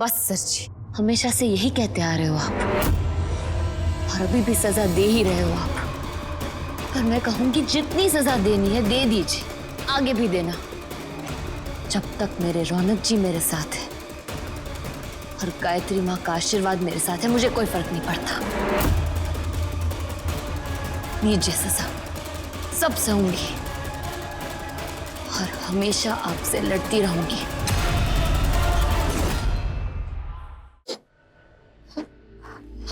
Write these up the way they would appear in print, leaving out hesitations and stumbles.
बस सर जी, हमेशा से यही कहते आ रहे हो आप और अभी भी सजा दे ही रहे हो आप। पर मैं कहूंगी जितनी सजा देनी है दे दीजिए, आगे भी देना। जब तक मेरे रौनक जी मेरे साथ है और गायत्री माँ का आशीर्वाद मेरे साथ है, मुझे कोई फर्क नहीं पड़ता। दीजिए सजा, सब सहूंगी और हमेशा आपसे लड़ती रहूंगी।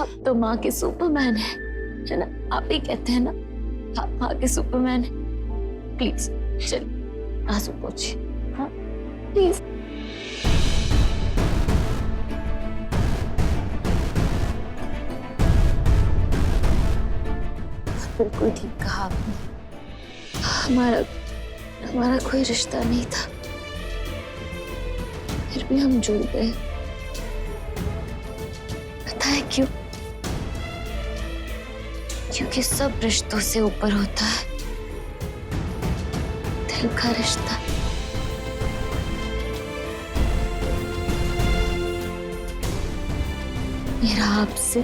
आप तो माँ के सुपरमैन है ना? आप ही कहते हैं ना, आप माँ के सुपरमैन है। प्लीज चलिए आंसू पोछिए, हाँ प्लीज। बिल्कुल ठीक कहा आपने। हमारा कोई रिश्ता नहीं था, फिर भी हम जुड़ गए। पता है क्यों? क्योंकि सब रिश्तों से ऊपर होता है दिल का रिश्ता। मेरा आपसे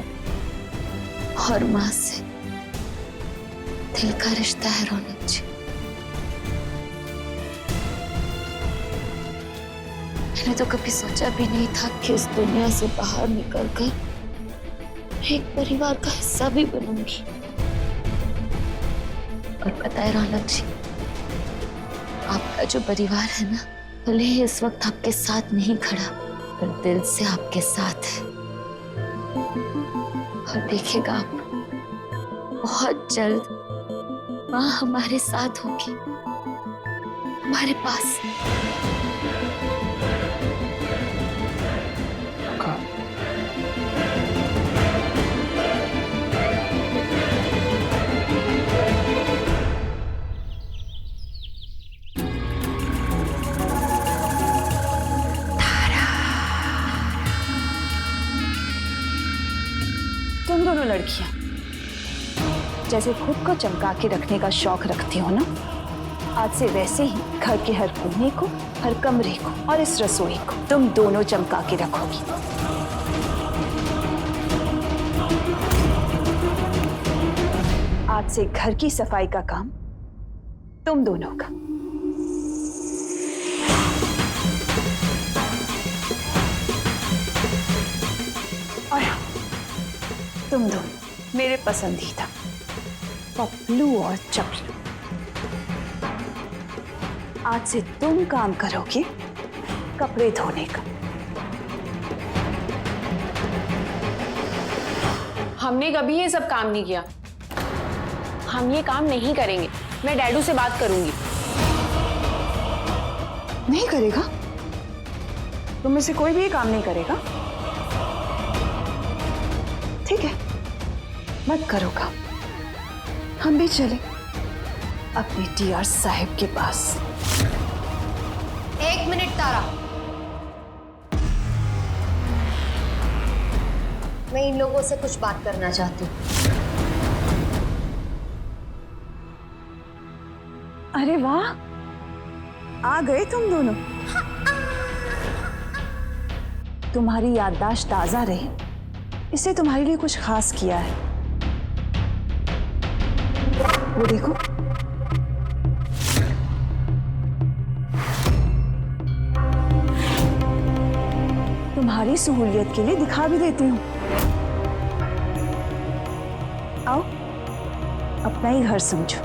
और माँ से दिल का रिश्ता है रौनक जी। मैंने तो कभी सोचा भी नहीं था कि इस दुनिया से बाहर निकलकर एक परिवार का हिस्सा भी बनूंगी। और पता है रौनक जी, आपका जो परिवार है ना, भले ही इस वक्त आपके साथ नहीं खड़ा, पर दिल से आपके साथ है। और देखिएगा आप, बहुत जल्द माँ हमारे साथ होगी, हमारे पास। तुम दोनों लड़कियां जैसे खुद को चमका के रखने का शौक रखती हो ना, आज से वैसे ही घर के हर कोने को, हर कमरे को और इस रसोई को तुम दोनों चमका के रखोगी। आज से घर की सफाई का काम तुम दोनों का। और हाँ, तुम दोनों मेरे पसंदीदा पपलू और चपलू, आज से तुम काम करोगे कपड़े धोने का। हमने कभी ये सब काम नहीं किया, हम ये काम नहीं करेंगे। मैं डैडू से बात करूंगी। नहीं करेगा? तुम में से कोई भी ये काम नहीं करेगा? ठीक है, मत करो काम, हम भी चले अपने टीआर साहब के पास। एक मिनट तारा, मैं इन लोगों से कुछ बात करना चाहती हूँ। अरे वाह, आ गए तुम दोनों। तुम्हारी याददाश्त ताजा रहे, इससे तुम्हारे लिए कुछ खास किया है। वो देखो, तुम्हारी सहूलियत के लिए दिखा भी देती हूँ। आओ, अपना ही घर समझो।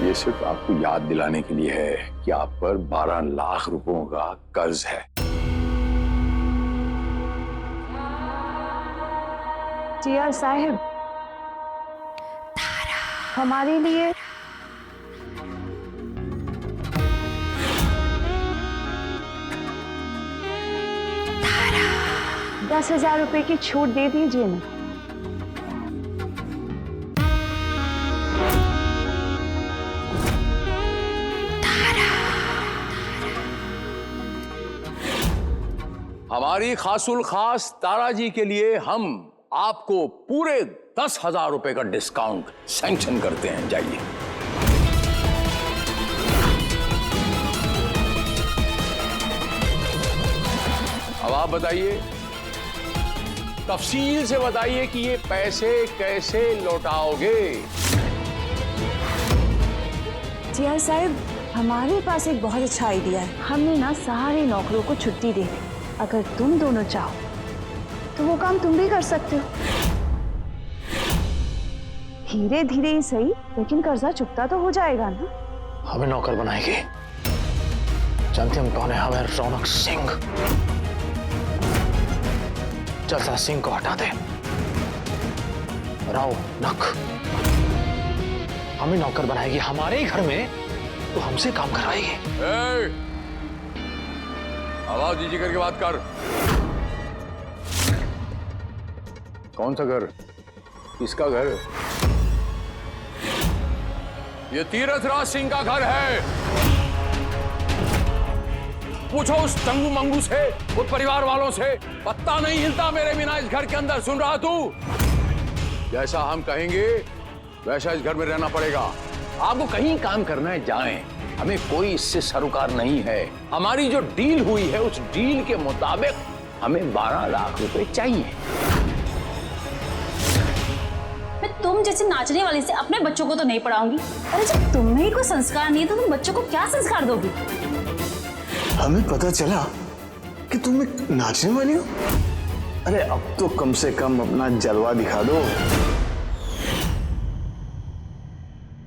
ये सिर्फ आपको याद दिलाने के लिए है कि आप पर 12 लाख रुपयों का कर्ज है। टीआर साहब, हमारे लिए ₹10,000 की छूट दे दीजिए ना। हमारी खासुल खास तारा जी के लिए हम आपको पूरे 10,000 रुपए का डिस्काउंट सैंक्शन करते हैं। जाइए। अब आप बताइए, तफसील से बताइए कि ये पैसे कैसे लौटाओगे। टीआर साहब, हमारे पास एक बहुत अच्छा आइडिया है। हमने ना सारे नौकरों को छुट्टी दे दी। अगर तुम दोनों चाहो तो वो काम तुम भी कर सकते हो। धीरे धीरे ही सही, लेकिन कर्जा चुकता तो हो जाएगा ना। हमें नौकर बनाएगी। जानते हम कौन है? हमें रौनक सिंह। चलता सिंह को हटा दे। रौनक हमें नौकर बनाएगी हमारे ही घर में, तो हमसे काम करवाएगी। आवाज नीचे करके बात कर। कौन सा घर? किसका घर? ये तीरथ राज सिंह का घर है। पूछो उस टंगू मंगू से, उस परिवार वालों से। पत्ता नहीं हिलता मेरे बिना इस घर के अंदर। सुन रहा तू? जैसा हम कहेंगे वैसा इस घर में रहना पड़ेगा। आपको कहीं काम करना है जाएं, हमें कोई इससे सरोकार नहीं है। हमारी जो डील हुई है उस डील के मुताबिक हमें 12 लाख रुपए चाहिए। मैं तुम जैसे नाचने वाली से अपने बच्चों को तो नहीं पढ़ाऊंगी। अरे जब तुम में ही कोई संस्कार नहीं है तो तुम बच्चों को क्या संस्कार दोगी? हमें पता चला कि तुम एक नाचने वाली हो। अरे अब तो कम से कम अपना जलवा दिखा दो।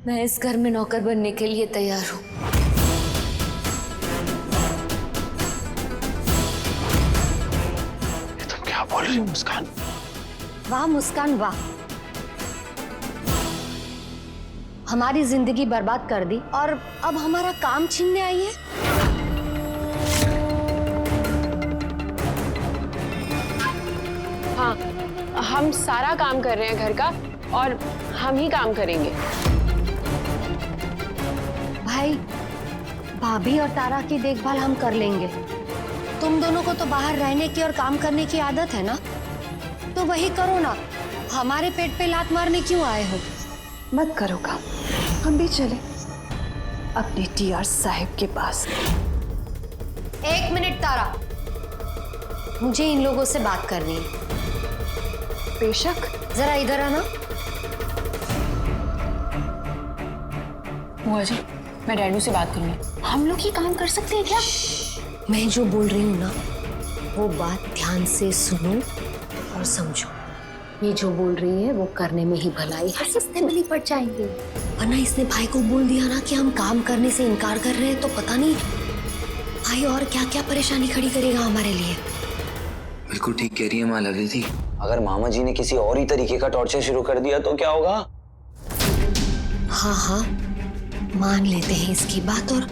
मैं इस घर में नौकर बनने के लिए तैयार हूँ। तुम क्या बोल रही हो मुस्कान? वाह मुस्कान वाह, हमारी जिंदगी बर्बाद कर दी और अब हमारा काम छीनने आई है। हाँ, हम सारा काम कर रहे हैं घर का और हम ही काम करेंगे। भाई, भाभी और तारा की देखभाल हम कर लेंगे। तुम दोनों को तो बाहर रहने की और काम करने की आदत है ना, तो वही करो ना। हमारे पेट पे लात मारने क्यों आए हो? मत करो काम, हम भी चले अपने टीआर साहब के पास। 1 मिनट तारा, मुझे इन लोगों से बात करनी है। बेशक। जरा इधर आना। बुआ जी, मैं डैडू से बात करूंगी। हम लोग ही काम कर सकते हैं क्या? मैं जो बोल रही हूँ ना, वो बात ध्यान से सुनो और समझो। ये जो बोल रही है वो करने में ही भलाई है। सस्ते में नहीं पड़ जाएंगे। वरना इसने भाई को बोल दिया ना कि हम काम करने से इनकार कर रहे हैं, तो पता नहीं भाई और क्या क्या परेशानी खड़ी करेगा हमारे लिए। बिल्कुल ठीक कह रही है माला दीदी। अगर मामा जी ने किसी और ही तरीके का टॉर्चर शुरू कर दिया तो क्या होगा? हाँ हाँ, मान लेते हैं इसकी बात और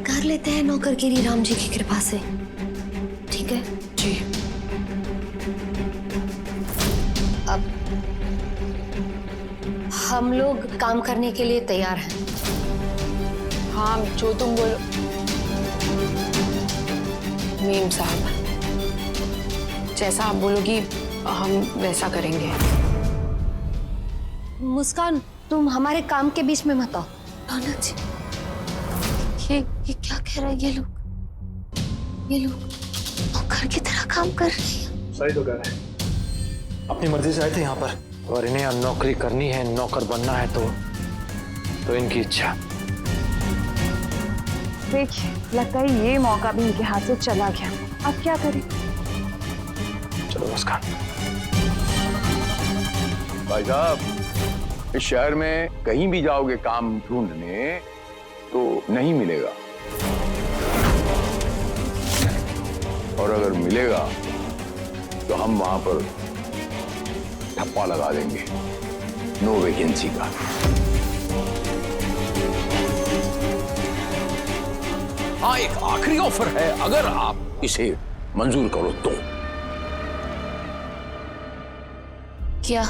कर लेते हैं नौकरगिरी राम जी की कृपा से। ठीक है जी। अब हम लोग काम करने के लिए तैयार हैं। हाँ, जो तुम बोलो मेम साहब, जैसा आप बोलोगी हम वैसा करेंगे। मुस्कान, तुम हमारे काम के बीच में मत आओ। रौनक जी, ये क्या कह रहा है? ये लोग नौकर की तरह काम कर रही है। सही तो कह रहे हैं। अपनी मर्जी से आए थे यहाँ पर, और इन्हें नौकरी करनी है, नौकर बनना है तो इनकी इच्छा। देखिए, लगता है ये मौका भी इनके हाथ से चला गया। अब क्या करें? चलो मुस्कान। भाई साहब, इस शहर में कहीं भी जाओगे काम ढूंढने तो नहीं मिलेगा, और अगर मिलेगा तो हम वहां पर ठप्पा लगा देंगे, नो वैकेंसी का। हाँ, एक आखिरी ऑफर है, अगर आप इसे मंजूर करो तो। क्या?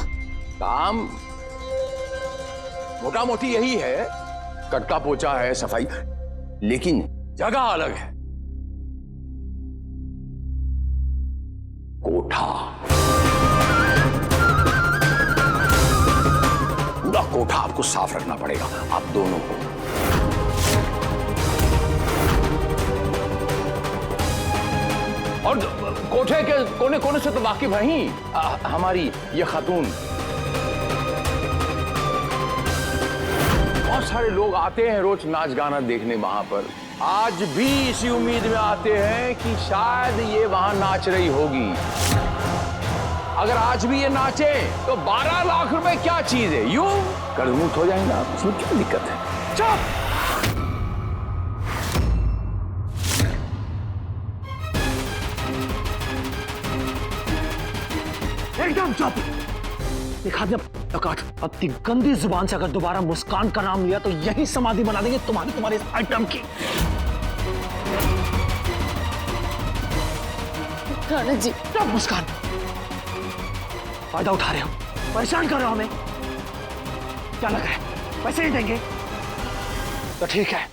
काम मोटा मोटी यही है, कटका पोछा है, सफाई, लेकिन जगह अलग है। कोठा, पूरा कोठा आपको साफ रखना पड़ेगा, आप दोनों को। और कोठे के कोने कोने से तो वाकिफ है ही हमारी ये खातून। बहुत सारे लोग आते हैं रोज नाच गाना देखने वहां पर, आज भी इसी उम्मीद में आते हैं कि शायद ये वहां नाच रही होगी। अगर आज भी ये नाचे तो 12 लाख रुपए क्या चीज है, यूं कर्जमुक्त हो जाएंगे आप, इसमें क्या दिक्कत है? चुप! एकदम चुप! दिखा दे लकाट, अपनी गंदी जुबान से अगर दोबारा मुस्कान का नाम लिया तो यही समाधि बना देंगे तुम्हारे आइटम की। रौनक जी, चुप मुस्कान! फायदा उठा रहे हो, परेशान कर रहे हो हमें। क्या लग रहा है पैसे ही देंगे? तो ठीक है,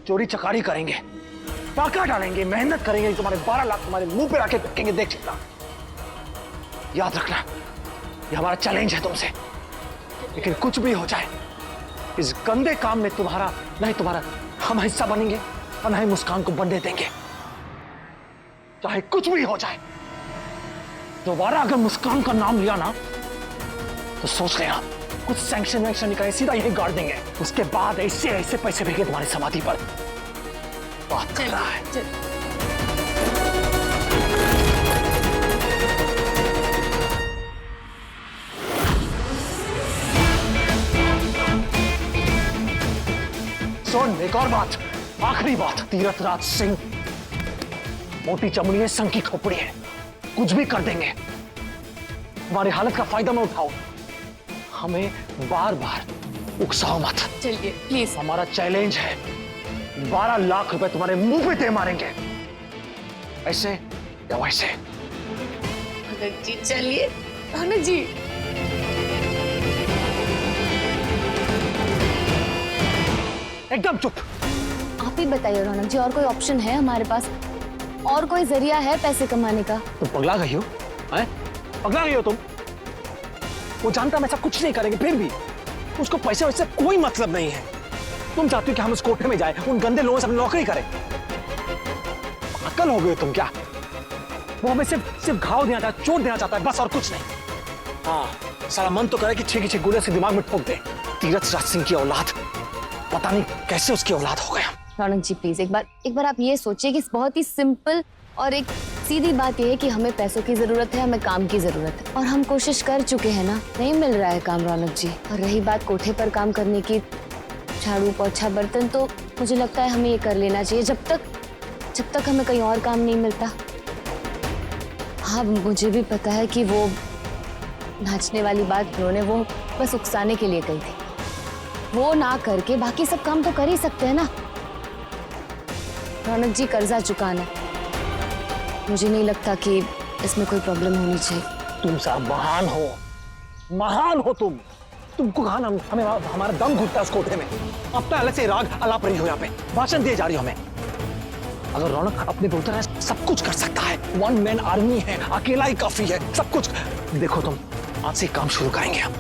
चोरी चकारी करेंगे, डाका डालेंगे, मेहनत करेंगे, तुम्हारे 12 लाख तुम्हारे मुंह पे रखे फेंकेंगे, देख सकता। याद रखना, ये हमारा चैलेंज है तुमसे। लेकिन कुछ भी हो जाए, इस गंदे काम में तुम्हारा नहीं तुम्हारा हम हिस्सा बनेंगे और नहीं मुस्कान को बनने देंगे। चाहे कुछ भी हो जाए, दोबारा अगर मुस्कान का नाम लिया ना तो सोच लेना, कुछ सैंक्शन वैक्शन निकाले, सीधा यही गाड़ देंगे। उसके बाद ऐसे ऐसे पैसे भेजे तुम्हारी समाधि पर। बात कर रहा है। सुन, एक और बात, आखिरी बात। तीरथराज सिंह मोटी चमड़ी है, संग की खोपड़ी है, कुछ भी कर देंगे। हमारी हालत का फायदा मत उठाओ, हमें बार बार उकसाओ मत। चलिए प्लीज। हमारा चैलेंज है, 12 लाख रुपए तुम्हारे मुंह पे दे मारेंगे, ऐसे या वैसे। रौनक जी चलिए। रौनक जी, एकदम चुप। आप ही बताइए रौनक जी, और कोई ऑप्शन है हमारे पास? और कोई जरिया है पैसे कमाने का? तुम पगला गई हो, हैं? पगला गई हो तुम। वो जानता मैं सब कुछ नहीं करेंगे, फिर भी उसको पैसे वैसे कोई मतलब नहीं है। तुम चाहती हो कि हम उस कोठे में जाए, उन गंदे लोगों से नौकरी करें। अक्ल हो गई हो तुम क्या? वो हमें सिर्फ घाव देना चाहता है, चोट देना चाहता है, बस, और कुछ नहीं। हाँ, सारा मन तो करे कि 6 गोले से दिमाग में ठोक दे। तीरथराज सिंह की औलाद, पता नहीं कैसे उसकी औलाद हो गया। रौनक जी प्लीज, एक बार आप ये सोचिए कि बहुत ही सिंपल और एक सीधी बात यह है कि हमें पैसों की जरूरत है, हमें काम की जरूरत है, और हम कोशिश कर चुके हैं ना, नहीं मिल रहा है काम रौनक जी। और रही बात कोठे पर काम करने की, झाड़ू पोछा बर्तन, तो मुझे लगता है हमें ये कर लेना चाहिए जब तक हमें कहीं और काम नहीं मिलता। हाँ, मुझे भी पता है कि वो नाचने वाली बात उन्होंने वो बस उकसाने के लिए कही थी, वो ना करके बाकी सब काम तो कर ही सकते हैं ना। रौनक जी, कर्जा चुकाना, मुझे नहीं लगता कि इसमें कोई प्रॉब्लम होनी चाहिए। तुम साहब महान हो तुम। तुमको कहा ना, हमें हमारा दम घुटता है उस कोठे में। अपना अलग से राग अलाप रही हो, यहाँ पे भाषण दिए जा रही हो हमें। अगर रौनक अपने पे उतर है, सब कुछ कर सकता है। 1 मैन आर्मी है, अकेला ही काफी है, सब कुछ। देखो तुम, आज से काम शुरू करेंगे हम,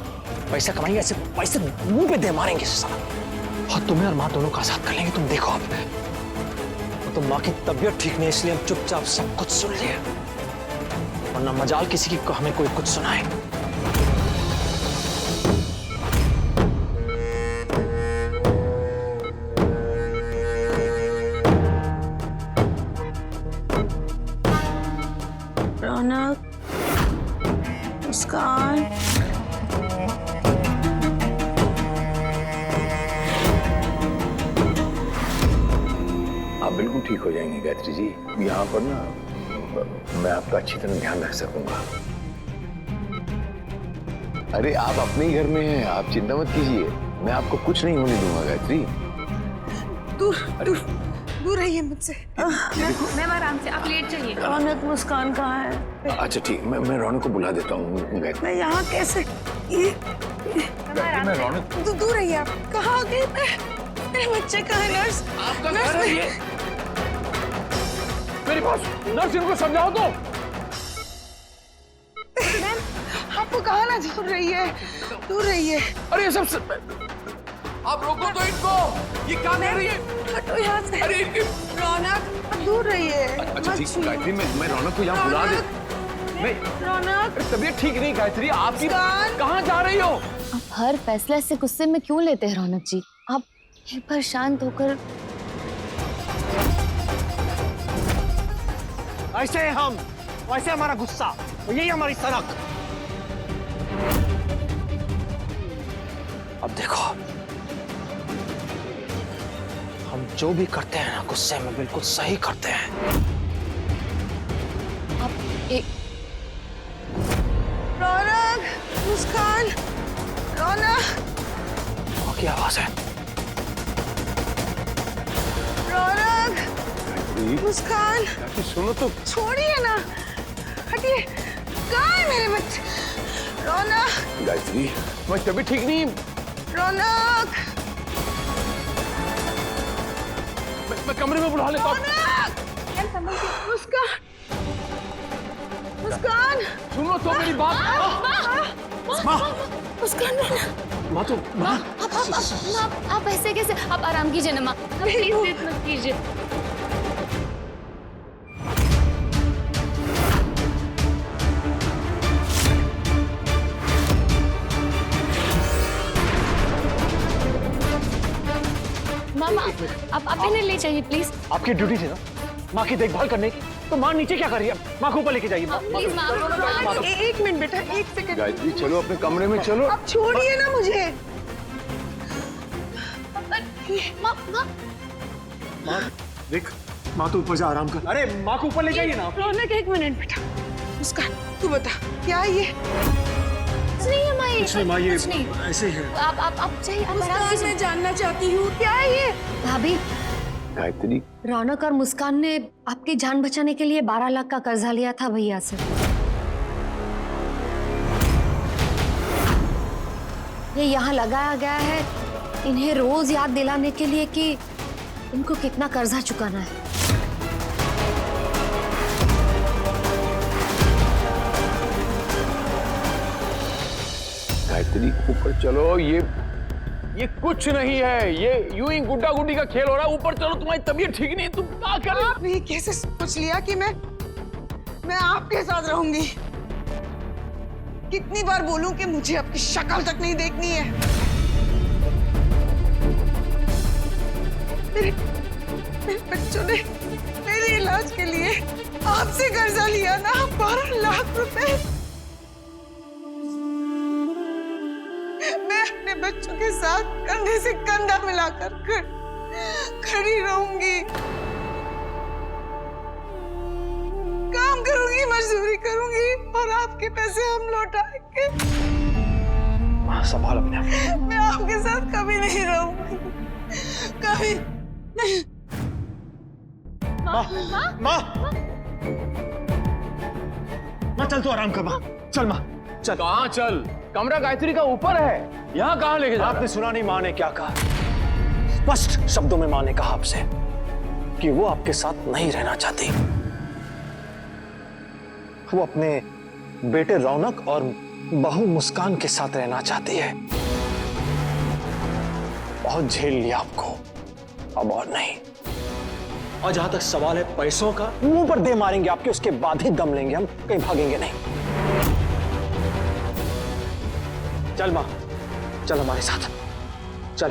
पैसा कमाएंगे, ऐसे पैसे मुंह पे दे मारेंगे साला, और तुम्हें और माँ दोनों का साथ कर लेंगे। तुम देखो अब, तो माँ की तबीयत ठीक नहीं, इसलिए हम चुपचाप सब कुछ सुन लिया, वरना मजाल किसी की हमें कोई कुछ सुनाए। रौनक, मुस्कान, आप बिल्कुल ठीक हो जाएंगे गायत्री जी। यहाँ पर ना मैं आपका अच्छी तरह ध्यान रख सकूंगा। अरे आप अपने ही घर में हैं, आप चिंता मत कीजिए, मैं आपको कुछ नहीं होने दूंगा गायत्री। दूर रहिए मुझसे। मैम आराम से, आप लेट जाइए। रौनक मुस्कान कहाँ है? अच्छा ठीक, मैं रौनक को बुला देता हूँ गायत्री। मैं यहाँ कैसे? ये मैं रौनक, दूर रहिए आप। कहाँ गए? मेरे बच्चे कहाँ है? नर्स, आपका घर है ये। मेरे पास नर्स, इनको समझाओ तो। आपको कहाँ ना दूर रहिए, दूर रहिए। अरे ये सब आप रोको तो इनको, ये क्या कर रही है? हटो यहाँ से। अरे इनकी रौनक दूर रहिए। अच्छा ठीक गायत्री, मैं रौनक को यहाँ बुला दे। मैं रौनक, तबीयत ठीक नहीं गायत्री, आपकी मुस्कान। कहाँ जा रही हो? आप हर फैसला से गुस्से में क्यों लेते हैं रौनक जी? आप एक बार शांत होकर। ऐसे हैं हम, वैसे हमारा गुस्सा, और यही हमारी सनक। अब देखो, हम जो भी करते हैं ना गुस्से में बिल्कुल सही करते हैं। आप एक रौनक, मुस्कान, रौनक, क्या आवाज है? रौनक, मुस्कान, गायत्री सुनो तो। छोड़िए ना, हटिए। कहाँ है मेरे बच्चे? रौनक, गायत्री मैं तबीयत ठीक नहीं, रौनक, मैं कमरे में बुला लेता हूँ। मुस्कान, मुस्कान, सुनो तो मेरी बात। मुस्कान, माँ तो माँ, आप ऐसे कैसे? आप आराम कीजिए ना माँ, प्लीज जिद मत कीजिए। मामा, आप इन्हें ले जाइए प्लीज। आपकी ड्यूटी थी ना माँ की देखभाल करने की, तो माँ नीचे क्या कर रही है? माँ को ऊपर लेके जाइए। प्लीज माँ, एक मिनट बेटा, एक सेकंड। गायत्री चलो अपने कमरे में चलो। अब छोड़िए ना मुझे। माँ देख, माँ तो ऊपर जा, आराम कर। अरे माँ को ऊपर ले जाइए ना। रौनक, एक मिनट बेटा। मुस्कान, तू बता क्या है ये? कुछ नहीं है माँ, ये कुछ नहीं माँ, ये कुछ नहीं। ऐसे ही है। आप चाहिए, आप आराम मुस्कान, कीजिए। मैं जानना चाहती हूँ क्या है ये? भाभी, गायत्री रौनक और मुस्कान ने आपकी जान बचाने के लिए 12 लाख का कर्जा लिया था भैया से। ये यहाँ लगाया गया है इन्हें रोज याद दिलाने के लिए कि इनको कितना कर्जा चुकाना है। गायत्री ऊपर चलो, ये कुछ नहीं है, ये यूं ही गुड्डा गुड्डी का खेल हो रहा है। ऊपर चलो, तुम्हारी तबीयत ठीक नहीं, तुम क्या कर रही हो? आपने कैसे सोच लिया कि मैं आपके साथ रहूंगी? कितनी बार बोलूं कि मुझे आपकी शक्ल तक नहीं देखनी है। मेरे बच्चों ने मेरे इलाज के लिए आपसे कर्जा लिया ना, 12 लाख रुपए। मैं अपने बच्चों के साथ कंधे से कंधा मिलाकर खड़ी रहूंगी, काम करूंगी, मजदूरी करूंगी और आपके पैसे हम लौटाएंगे। माँ संभाल अपने आप। मैं आपके साथ कभी नहीं रहूंगी, कभी नहीं। माँ, माँ, माँ चल, तू आराम कर। माँ चल, माँ चल। कहाँ चल? कमरा गायत्री का ऊपर है, यहाँ कहाँ लेके जा रहा है? आपने सुना नहीं माँ ने क्या कहा? स्पष्ट शब्दों में माँ ने कहा आपसे कि वो आपके साथ नहीं रहना चाहती। वो अपने बेटे रौनक और बहू मुस्कान के साथ रहना चाहती है। बहुत झेल लिया आपको, अब और नहीं। और जहां तक सवाल है पैसों का, मुंह पर दे मारेंगे आपके, उसके बाद ही दम लेंगे हम, कहीं भागेंगे नहीं। चल माँ, चल हमारे साथ, चल।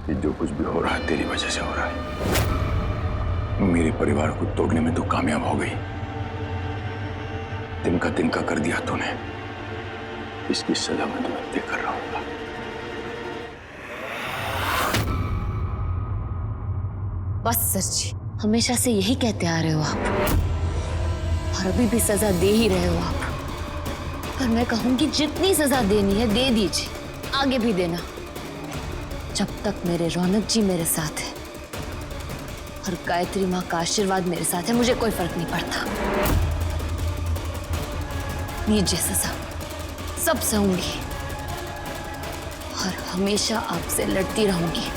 ये जो कुछ भी हो रहा है तेरी वजह से हो रहा है। मेरे परिवार को तोड़ने में तू कामयाब हो गई, तिनका तिनका कर दिया तूने। इसकी सजा मैं तुम्हें देकर रहूंगा। बस सर जी, हमेशा से यही कहते आ रहे हो आप, और अभी भी सजा दे ही रहे हो आप। पर मैं कहूंगी जितनी सजा देनी है दे दीजिए, आगे भी देना। जब तक मेरे रौनक जी मेरे साथ है और गायत्री माँ का आशीर्वाद मेरे साथ है, मुझे कोई फर्क नहीं पड़ता। दीजिए सजा, सब सहूंगी और हमेशा आपसे लड़ती रहूंगी।